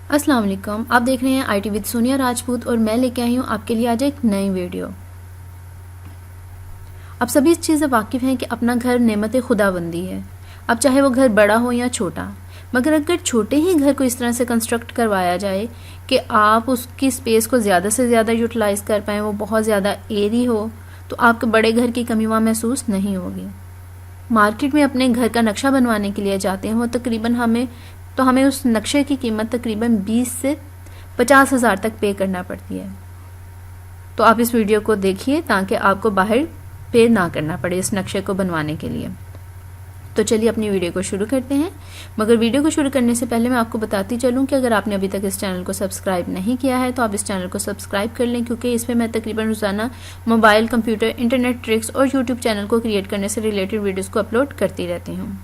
अस्सलाम वालेकुम। आप देख रहे हैं IT विद सोनिया राजपूत और मैं लेके आई हूँ आपके लिए आज एक नई वीडियो। आप सभी इस चीज़ से वाकिफ़ हैं कि अपना घर नेमत खुदाबंदी है, अब चाहे वो घर बड़ा हो या छोटा। मगर अगर छोटे ही घर को इस तरह से कंस्ट्रक्ट करवाया जाए कि आप उसकी स्पेस को ज़्यादा से ज़्यादा यूटिलाइज़ कर पाएँ, वो बहुत ज़्यादा एयरी हो, तो आपके बड़े घर की कमी वहाँ महसूस नहीं होगी। मार्केट में अपने घर का नक्शा बनवाने के लिए जाते हैं, वो तकरीबन हमें उस नक्शे की कीमत तकरीबन 20 से 50 हज़ार तक पे करना पड़ती है। तो आप इस वीडियो को देखिए ताकि आपको बाहर पे ना करना पड़े इस नक्शे को बनवाने के लिए। तो चलिए अपनी वीडियो को शुरू करते हैं। मगर वीडियो को शुरू करने से पहले मैं आपको बताती चलूं कि अगर आपने अभी तक इस चैनल को सब्सक्राइब नहीं किया है तो आप इस चैनल को सब्सक्राइब कर लें, क्योंकि इसमें मैं तकरीबन रोज़ाना मोबाइल, कंप्यूटर, इंटरनेट ट्रिक्स और यूट्यूब चैनल को क्रिएट करने से रिलेटेड वीडियोज़ को अपलोड करती रहती हूँ।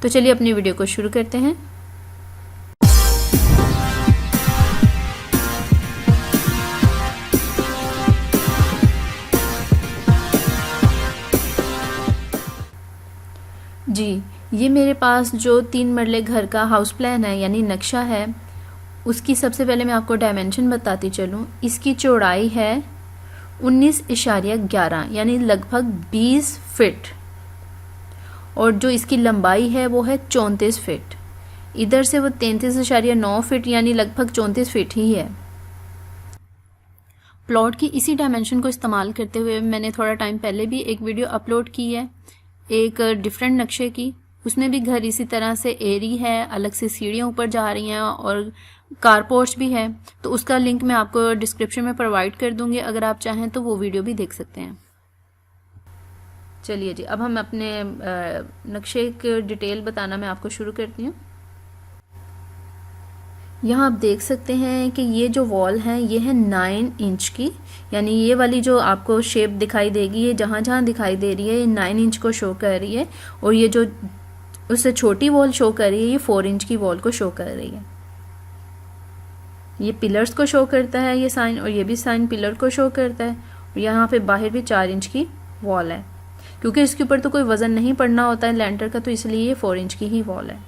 तो चलिए अपनी वीडियो को शुरू करते हैं। जी, ये मेरे पास जो 3 मरले घर का हाउस प्लान है यानी नक्शा है, उसकी सबसे पहले मैं आपको डायमेंशन बताती चलूँ। इसकी चौड़ाई है 19.11 यानी लगभग 20 फीट, और जो इसकी लंबाई है वो है 34 फीट। इधर से वो 33.9 फीट यानी लगभग 34 फीट ही है। प्लॉट की इसी डायमेंशन को इस्तेमाल करते हुए मैंने थोड़ा टाइम पहले भी एक वीडियो अपलोड की है एक डिफरेंट नक्शे की। उसमें भी घर इसी तरह से एरी है, अलग से सीढ़ियाँ ऊपर जा रही हैं और कार पोर्च भी है। तो उसका लिंक मैं आपको डिस्क्रिप्शन में प्रोवाइड कर दूंगी, अगर आप चाहें तो वो वीडियो भी देख सकते हैं। चलिए जी, अब हम अपने नक्शे की डिटेल बताना मैं आपको शुरू करती हूँ। यहाँ आप देख सकते हैं कि ये जो वॉल है ये है 9 इंच की, यानी ये वाली जो आपको शेप दिखाई देगी, ये जहाँ जहाँ दिखाई दे रही है ये 9 इंच को शो कर रही है, और ये जो उससे छोटी वॉल शो कर रही है ये 4 इंच की वॉल को शो कर रही है। ये पिलर्स को शो करता है ये साइन, और ये भी साइन पिलर को शो करता है। और यहाँ पे बाहर भी 4 इंच की वॉल है, क्योंकि इसके ऊपर तो कोई वजन नहीं पड़ना होता है लैंटर का, तो इसलिए ये 4 इंच की ही वॉल है।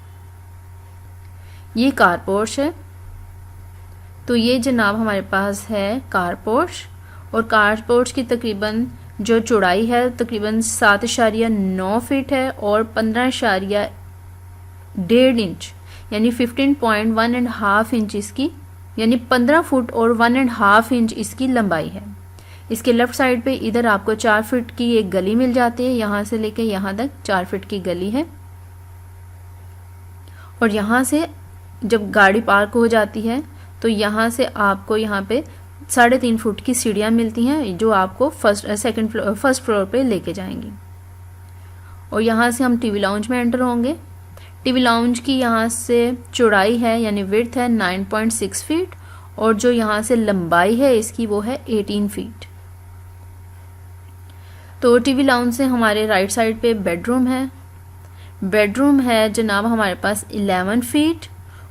ये कार पोर्च है, तो ये जनाब हमारे पास है कार पोर्च, और कार पोर्च की तकरीबन जो चौड़ाई है तकरीबन 7.9 फीट है, और 15.1 इंच यानी 15.1.5 इंच इसकी, यानी 15 फुट और 1.5 इंच इसकी लंबाई है। इसके लेफ्ट साइड पे इधर आपको 4 फीट की एक गली मिल जाती है, यहाँ से लेके यहाँ तक 4 फीट की गली है। और यहाँ से जब गाड़ी पार्क हो जाती है तो यहाँ से आपको यहाँ पे 3.5 फुट की सीढ़ियाँ मिलती हैं, जो आपको फर्स्ट फ्लोर पे लेके जाएंगी। और यहाँ से हम टीवी लाउंज में एंटर होंगे। टीवी लाउंज की यहाँ से चौड़ाई है यानी विड्थ है 9.6 फीट, और जो यहाँ से लंबाई है इसकी वो है 18 फीट। तो टीवी लाउंज से हमारे राइट साइड पे बेडरूम है। बेडरूम है जनाब हमारे पास 11 फीट,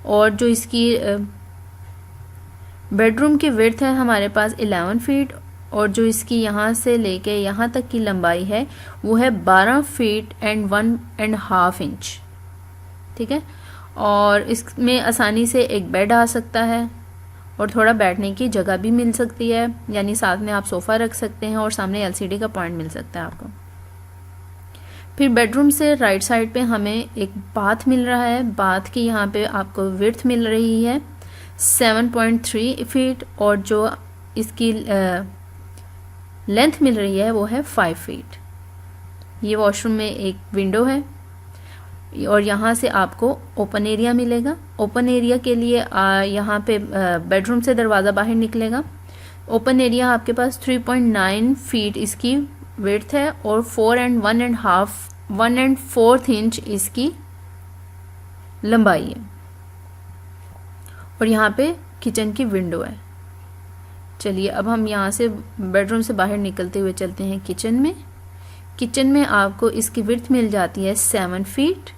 और जो इसकी बेडरूम की विड्थ है हमारे पास 11 फीट, और जो इसकी यहाँ से लेके यहाँ तक की लंबाई है वो है 12 फीट एंड 1.5 इंच। ठीक है, और इसमें आसानी से एक बेड आ सकता है और थोड़ा बैठने की जगह भी मिल सकती है, यानी साथ में आप सोफ़ा रख सकते हैं और सामने LCD का पॉइंट मिल सकता है आपको। फिर बेडरूम से राइट साइड पे हमें एक बाथ मिल रहा है। बाथ की यहाँ पे आपको विड्थ मिल रही है 7.3 फीट, और जो इसकी लेंथ मिल रही है वो है 5 फीट। ये वॉशरूम में एक विंडो है, और यहाँ से आपको ओपन एरिया मिलेगा। ओपन एरिया के लिए यहाँ पे बेडरूम से दरवाज़ा बाहर निकलेगा। ओपन एरिया आपके पास 3.9 फीट इसकी विड्थ है, और 1.4 इंच इसकी लंबाई है, और यहाँ पे किचन की विंडो है। चलिए अब हम यहाँ से बेडरूम से बाहर निकलते हुए चलते हैं किचन में। किचन में आपको इसकी विड्थ मिल जाती है 7 फीट,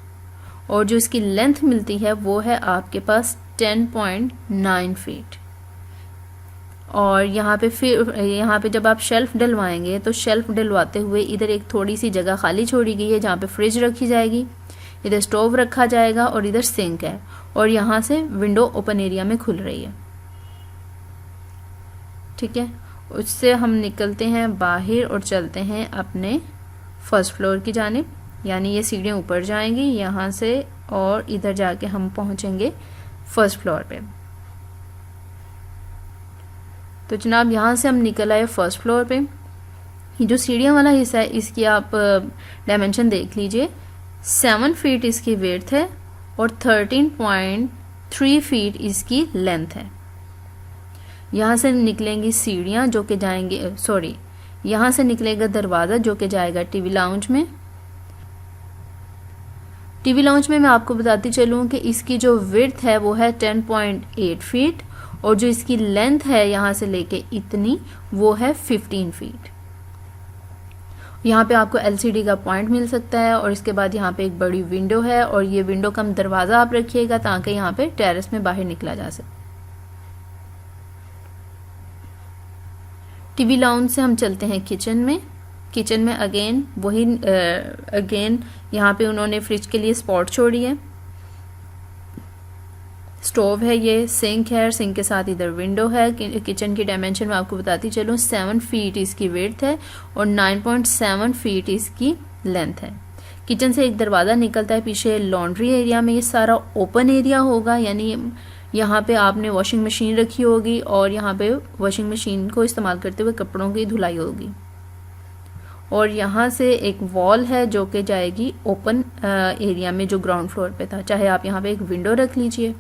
और जो इसकी लेंथ मिलती है वो है आपके पास 10.9 फीट। और यहाँ पे जब आप शेल्फ डलवाएंगे तो शेल्फ डलवाते हुए इधर एक थोड़ी सी जगह खाली छोड़ी गई है जहाँ पे फ्रिज रखी जाएगी, इधर स्टोव रखा जाएगा और इधर सिंक है, और यहाँ से विंडो ओपन एरिया में खुल रही है। ठीक है, उससे हम निकलते हैं बाहर और चलते हैं अपने फर्स्ट फ्लोर की जानिब, यानी ये सीढ़ियाँ ऊपर जाएंगी यहाँ से और इधर जाके हम पहुँचेंगे फर्स्ट फ्लोर पे। तो जनाब यहाँ से हम निकल आए फर्स्ट फ्लोर पे। ये जो सीढ़ियाँ वाला हिस्सा है इसकी आप डायमेंशन देख लीजिए, 7 फीट इसकी विड्थ है और 13.3 फीट इसकी लेंथ है। यहाँ से निकलेंगी सीढ़ियाँ जो कि जाएंगी, यहाँ से निकलेगा दरवाज़ा जो कि जाएगा टीवी लाउंज में। टीवी लाउंज में मैं आपको बताती चलूँ कि इसकी जो विड्थ है वो है 10.8 फीट और जो इसकी लेंथ है यहाँ से लेके इतनी वो है 15 फीट। यहाँ पे आपको LCD का पॉइंट मिल सकता है और इसके बाद यहाँ पे एक बड़ी विंडो है और ये विंडो का दरवाज़ा आप रखिएगा ताकि यहाँ पे टेरेस में बाहर निकला जा सके। टीवी लाउंज से हम चलते हैं किचन में। किचन में अगेन यहाँ पे उन्होंने फ्रिज के लिए स्पॉट छोड़ी है, स्टोव है, ये सिंक है और सिंक के साथ इधर विंडो है। किचन की डायमेंशन मैं आपको बताती चलूँ, 7 फीट इसकी विड्थ है और 9.7 फीट इसकी लेंथ है। किचन से एक दरवाज़ा निकलता है पीछे लॉन्ड्री एरिया में। ये सारा ओपन एरिया होगा, यानी यहाँ पे आपने वॉशिंग मशीन रखी होगी और यहाँ पे वॉशिंग मशीन को इस्तेमाल करते हुए कपड़ों की धुलाई होगी। और यहाँ से एक वॉल है जो कि जाएगी ओपन एरिया में जो ग्राउंड फ्लोर पे था, चाहे आप यहाँ पे एक विंडो रख लीजिए।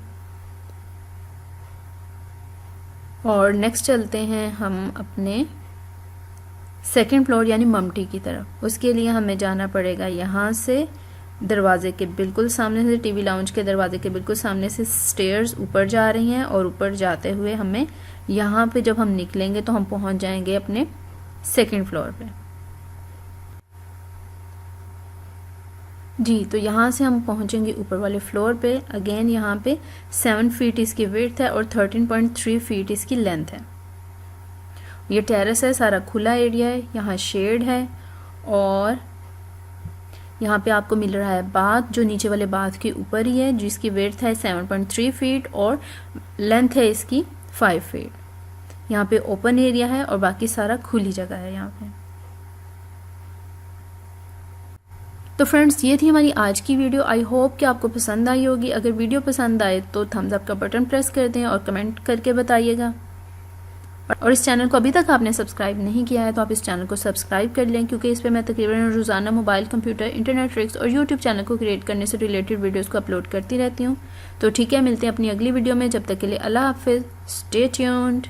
और नेक्स्ट चलते हैं हम अपने सेकंड फ्लोर यानी ममटी की तरफ। उसके लिए हमें जाना पड़ेगा यहाँ से दरवाजे के बिल्कुल सामने से, टीवी लाउंज के दरवाजे के बिल्कुल सामने से स्टेयर्स ऊपर जा रही हैं और ऊपर जाते हुए हमें यहाँ पे जब हम निकलेंगे तो हम पहुँच जाएंगे अपने सेकंड फ्लोर पे। जी, तो यहाँ से हम पहुँचेंगे ऊपर वाले फ्लोर पे। अगेन यहाँ पे 7 फीट इसकी विड्थ है और 13.3 फीट इसकी लेंथ है। ये टेरेस है, सारा खुला एरिया है, यहाँ शेड है और यहाँ पे आपको मिल रहा है बाथ जो नीचे वाले बाथ के ऊपर ही है, जिसकी विड्थ है 7.3 फीट और लेंथ है इसकी 5 फीट। यहाँ पे ओपन एरिया है और बाकी सारा खुली जगह है यहाँ पे। तो फ्रेंड्स, ये थी हमारी आज की वीडियो। आई होप कि आपको पसंद आई होगी। अगर वीडियो पसंद आए तो थम्स अप का बटन प्रेस कर दें और कमेंट करके बताइएगा। और इस चैनल को अभी तक आपने सब्सक्राइब नहीं किया है तो आप इस चैनल को सब्सक्राइब कर लें, क्योंकि इस पर मैं तकरीबन रोज़ाना मोबाइल, कंप्यूटर, इंटरनेट ट्रिक्स और यूट्यूब चैनल को क्रिएट करने से रिलेटेड वीडियोज़ को अपलोड करती रहती हूँ। तो ठीक है, मिलते हैं अपनी अगली वीडियो में। जब तक के लिए अल्लाह हाफिज़, स्टे ट्यून्ड।